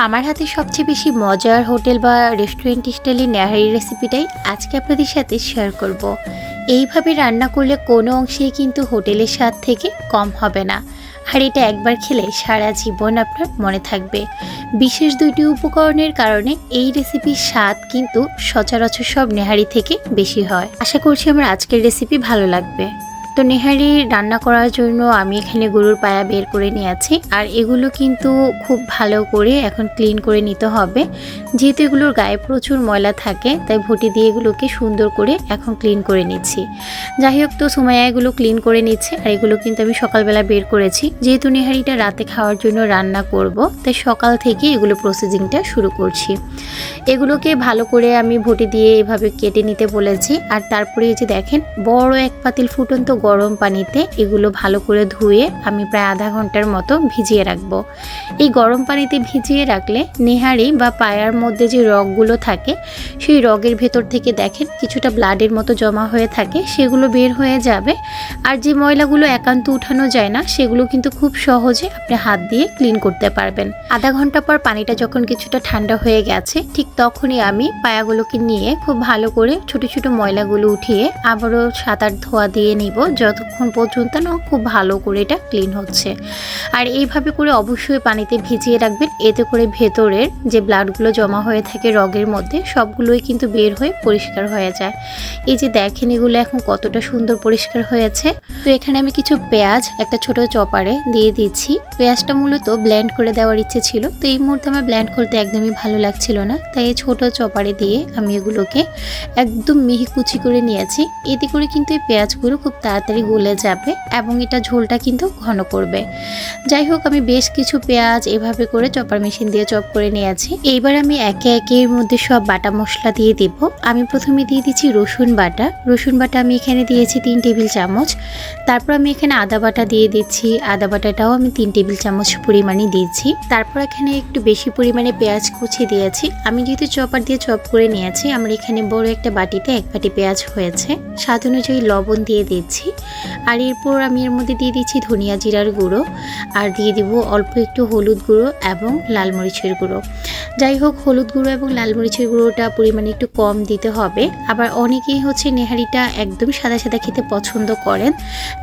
আমার হাতে সবচেয়ে বেশি মজার হোটেল বা রেস্টুরেন্ট স্টাইলের নেহারি রেসিপিটাই আজকে আপনাদের সাথে শেয়ার করব। এইভাবে রান্না করলে কোনো অংশেই কিন্তু হোটেলের স্বাদ থেকে কম হবে না, আর এটা একবার খেলে সারা জীবন আপনার মনে থাকবে। বিশেষ দুইটি উপকরণের কারণে এই রেসিপির স্বাদ কিন্তু সচরাচর সব নেহারি থেকে বেশি হয়। আশা করছি আমার আজকের রেসিপি ভালো লাগবে। তো নেহারি রান্না করার জন্য আমি এখানে গরুর পায়া বের করে নিয়েছি, আর এগুলো কিন্তু খুব ভালো করে এখন ক্লিন করে নিতে হবে। যেহেতু এগুলোর গায়ে প্রচুর ময়লা থাকে, তাই ভুটি দিয়ে এগুলোকে সুন্দর করে এখন ক্লিন করে নিচ্ছি। যাই হোক, তো সুমাইয়া এগুলো ক্লিন করে নিচ্ছে, আর এগুলো কিন্তু আমি সকালবেলা বের করেছি। যেহেতু নেহারিটা রাতে খাওয়ার জন্য রান্না করব, তাই সকাল থেকে এগুলো প্রসেসিংটা শুরু করছি। এগুলোকে ভালো করে আমি ভুটি দিয়ে এভাবে কেটে নিতে বলেছি। আর তারপরে এই যে দেখেন, বড় এক পাতিল ফুটন্ত গরম পানিতে এগুলো ভালো করে ধুয়ে আমি প্রায় আধা ঘন্টার মতো ভিজিয়ে রাখবো। এই গরম পানিতে ভিজিয়ে রাখলে নেহারি বা পায়ার মধ্যে যে রগগুলো থাকে, সেই রগের ভেতর থেকে দেখেন কিছুটা ব্লাডের মতো জমা হয়ে থাকে, সেগুলো বের হয়ে যাবে। আর যে ময়লাগুলো একান্ত উঠানো যায় না, সেগুলো কিন্তু খুব সহজে আপনি হাত দিয়ে ক্লিন করতে পারবেন। আধা ঘন্টা পর পানিটা যখন কিছুটা ঠান্ডা হয়ে গেছে, ঠিক তখনই আমি পায়াগুলোকে নিয়ে খুব ভালো করে ছোট ছোট ময়লাগুলো উঠিয়ে আবারও 7-8 ধোয়া দিয়ে নিব, যতক্ষণ পর্যন্ত না খুব ভালো করে এটা ক্লিন হচ্ছে। আর এইভাবে করে অবশ্যই পানিতে ভিজিয়ে রাখবেন, এতে করে ভেতরের যে ব্লাডগুলো জমা হয়ে থাকে রগের মধ্যে, সবগুলোই কিন্তু বের হয়ে পরিষ্কার হয়ে যায়। এই যে দেখেন, এগুলো এখন কতটা সুন্দর পরিষ্কার হয়েছে। তো এখানে আমি কিছু পেঁয়াজ একটা ছোট চপারে দিয়ে দিচ্ছি। পেঁয়াজটা মূলত ব্লেন্ড করে দেওয়ার ইচ্ছে ছিল, তো এই মুহূর্তে আমার ব্লেন্ড করতে একদমই ভালো লাগছিল না, তাই এই ছোট চপারে দিয়ে আমি এগুলোকে একদম মিহি কুচি করে নিয়েছি। এতে করে কিন্তু এই পেঁয়াজগুলো খুব তাড়াতাড়ি গলে যাবে এবং এটা ঝোলটা কিন্তু ঘন করবে। যাই হোক, আমি বেশ কিছু পেঁয়াজ এভাবে করে চপার মেশিন দিয়ে চপ করে নিয়েছি। এইবার আমি একে একে এর মধ্যে সব বাটা মশলা দিয়ে দিব। আমি প্রথমে দিয়ে দিচ্ছি রসুন বাটা। রসুন বাটা আমি এখানে দিয়েছি 3 টেবিল চামচ। তারপর আমি এখানে আদা বাটা দিয়ে দিচ্ছি। আদা বাটাটাও আমি 3 টেবিল চামচ পরিমাণে দিয়েছি। তারপর এখানে একটু বেশি পরিমাণে পেঁয়াজ কুচি দিয়েছি। আমি যেহেতু চপার দিয়ে চপ করে নিয়েছি, আমার এখানে বড় একটা বাটিতে 1 বাটি পেঁয়াজ হয়েছে। স্বাদ অনুযায়ী লবণ দিয়ে দিচ্ছি। আর এরপর আমি এর মধ্যে দিয়ে দিচ্ছি ধনিয়া জিরার গুঁড়ো, আর দিয়ে দিব অল্প একটু হলুদ গুঁড়ো এবং লাল মরিচের গুঁড়ো। যাই হোক, হলুদ গুঁড়ো এবং লাল মরিচের গুঁড়োটা পরিমাণে একটু কম দিতে হবে। আবার অনেকেই হচ্ছে নেহারিটা একদম সাদা সাদা খেতে পছন্দ করেন,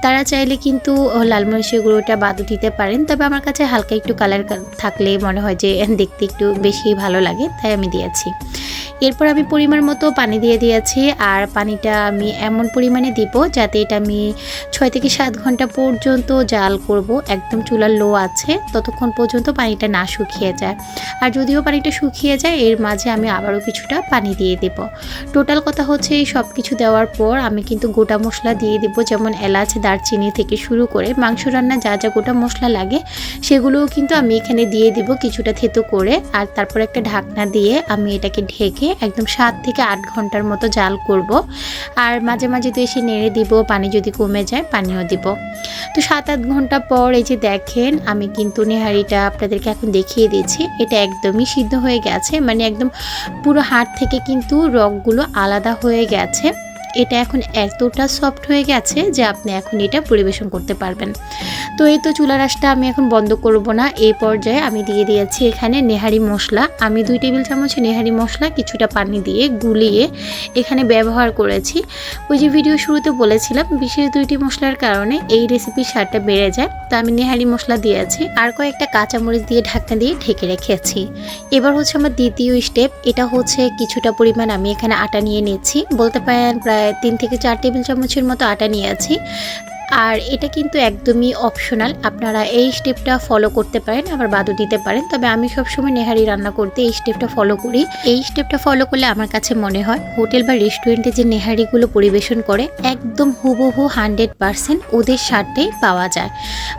তারা চাইলে কিন্তু লাল মরিচের গুঁড়োটা বাদও দিতে পারেন। তবে আমার কাছে হালকা একটু কালার থাকলে মনে হয় যে দেখতে একটু বেশি ভালো লাগে, তাই আমি দিয়েছি। এরপর আমি পরিমাণ মতো পানি দিয়ে দিয়েছি, আর পানিটা আমি এমন পরিমাণে দিব যাতে এটা আমি 6 থেকে 7 ঘন্টা পর্যন্ত জাল করব। একদম চুলার লো আছে ততক্ষণ পর্যন্ত পানিটা না শুকিয়ে যায়। আর যদিও পানিটা শুকিয়ে যায়, এর মাঝে আমি আবারও কিছুটা পানি দিয়ে দেব। টোটাল কথা হচ্ছে, এই সব কিছু দেওয়ার পর আমি কিন্তু গোটা মশলা দিয়ে দেব, যেমন এলাচ, দারচিনি থেকে শুরু করে মাংস রান্না যা যা গোটা মশলা লাগে সেগুলোও কিন্তু আমি এখানে দিয়ে দেব কিছুটা থেতো করে। আর তারপর একটা ঢাকনা দিয়ে আমি এটাকে ঢেকে একদম 7 থেকে 8 ঘন্টার মতো জাল করব। আর মাঝে মাঝে তো এসে নেড়ে দিব, পানি যদি কমে যায় পানিও দিব। তো 7-8 ঘন্টা পর এই যে দেখেন, আমি কিন্তু নেহারিটা আপনাদেরকে এখন দেখিয়ে দিচ্ছি। এটা একদমই সিদ্ধ হয়ে গেছে, মানে একদম পুরো হাড় থেকে কিন্তু রগগুলো আলাদা হয়ে গেছে। এটা এখন এতটা সফট হয়ে গেছে যে আপনি এখন এটা পরিবেশন করতে পারবেন। তো এই তো চুলার আঁচটা আমি এখন বন্ধ করব না। এই পর্যায়ে আমি দিয়ে দিয়েছি এখানে নেহারি মশলা। আমি 2 টেবিল চামচ নেহারি মশলা কিছুটা পানি দিয়ে গুলিয়ে এখানে ব্যবহার করেছি। ওই যে ভিডিও শুরুতে বলেছিলাম, বিশেষ 2টি মশলার কারণে এই রেসিপির স্বাদটা বেড়ে যায়। তো আমি নেহারি মশলা দিয়েছি, আর কয়েকটা কাঁচামরিচ দিয়ে ঢাকনা দিয়ে ঢেকে রেখেছি। এবার হচ্ছে আমার দ্বিতীয় স্টেপ। এটা হচ্ছে কিছুটা পরিমাণ আমি এখানে আটা নিয়ে নিচ্ছি, বলতে পারেন প্রায় 3 থেকে 4 টেবিল চামচের মতো আটা নিয়েছি। আর এটা কিন্তু একদমই অপশনাল, আপনারা এই স্টেপটা ফলো করতে পারেন, আবার বাদও দিতে পারেন। তবে আমি সবসময় নেহারি রান্না করতে এই স্টেপটা ফলো করি। এই স্টেপটা ফলো করলে আমার কাছে মনে হয় হোটেল বা রেস্টুরেন্টে যে নেহারিগুলো পরিবেশন করে একদম হুবহু 100% ওদের স্বাদটাই পাওয়া যায়।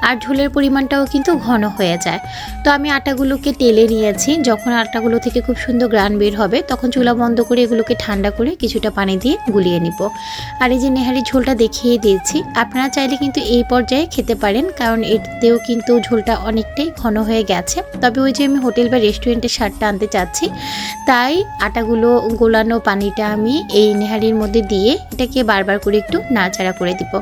আর ঝোলের পরিমাণটাও কিন্তু ঘন হয়ে যায়। তো আমি আটাগুলোকে টেলে নিয়েছি। যখন আটাগুলো থেকে খুব সুন্দর গ্রান বের হবে, তখন চুলা বন্ধ করে এগুলোকে ঠান্ডা করে কিছুটা পানি দিয়ে গুলিয়ে নিব। আর এই যে নেহারি ঝোলটা দেখিয়ে দিয়েছি, আপনারা চাইলে কিন্তু এই পর্যায়ে খেতে পারেন, কারণ এতেও কিন্তু ঝোলটা অনেকটাই ঘন হয়ে গেছে। তবে ওই যে আমি হোটেল বা রেস্টুরেন্টের স্বাদটা আনতে চাচ্ছি, তাই আটাগুলো গোলানো পানিটা আমি এই নেহারির মধ্যে দিয়ে এটাকে বারবার করে একটু নাড়াচাড়া করে দিব।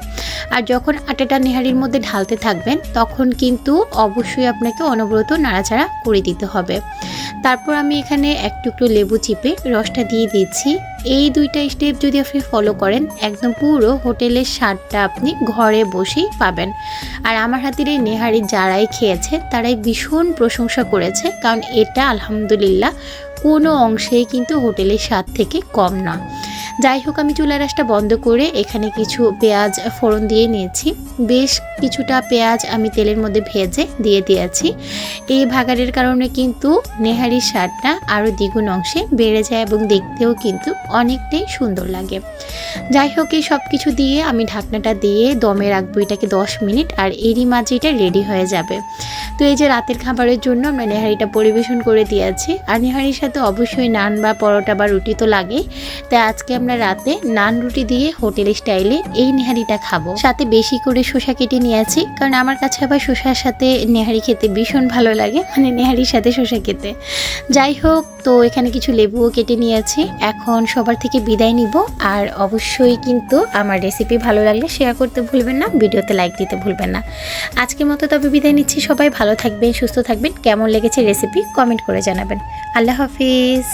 আর যখন আটাটা নেহারির মধ্যে ঢালতে থাকবেন তখন কিন্তু অবশ্যই আপনাকে অনবরত নাড়াচাড়া করে দিতে হবে। তারপর আমি এখানে এক টুকরো লেবু চিপে রসটা দিয়ে দিচ্ছি। এই দুইটা স্টেপ যদি আপনি ফলো করেন, একদম পুরো হোটেলের স্বাদটা আপনি ঘরে বসেই পাবেন। আর আমার হাতের এই নেহারি যারাই খেয়েছে তারাই ভীষণ প্রশংসা করেছে, কারণ এটা আলহামদুলিল্লাহ কোনো অংশেই কিন্তু হোটেলের স্বাদ থেকে কম না। যাই হোক, আমি চুলার আঁচটা বন্ধ করে এখানে কিছু পেঁয়াজ ফোড়ন দিয়ে নিয়েছি। বেশ কিছুটা পেঁয়াজ আমি তেলের মধ্যে ভেজে দিয়ে দিয়েছি। এই ভাগাড়ের কারণে কিন্তু নেহারির স্বাদটা আরও দ্বিগুণ অংশে বেড়ে যায় এবং দেখতেও কিন্তু অনেকটাই সুন্দর লাগে। যাই হোক, এই সব কিছু দিয়ে আমি ঢাকনাটা দিয়ে দমে রাখবো এটাকে 10 মিনিট, আর এরই মাঝে এটা রেডি হয়ে যাবে। তো এই যে রাতের খাবারের জন্য আমরা নেহারিটা পরিবেশন করে দিয়েছি। আর নেহারির সাথে অবশ্যই নান বা পরোটা বা রুটি তো লাগেই, তাই আজকে আমরা রাতে নান রুটি দিয়ে হোটেল স্টাইলে এই নেহারিটা খাবো। সাথে বেশি করে শসা কেটে নিয়েছি, কারণ আমার কাছে আবার শসার সাথে নেহারি খেতে ভীষণ ভালো লাগে, মানে নেহারির সাথে শসা খেতে। যাই হোক, তো এখানে কিছু লেবুও কেটে নিয়েছি। এখন সবার থেকে বিদায় নিব। আর অবশ্যই কিন্তু আমার রেসিপি ভালো লাগলে শেয়ার করতে ভুলবেন না, ভিডিওতে লাইক দিতে ভুলবেন না। আজকের মতো তবে বিদায় নিচ্ছি। সবাই ভালো থাকবেন, সুস্থ থাকবেন। কেমন লেগেছে রেসিপি কমেন্ট করে জানাবেন। আল্লাহ হাফিজ।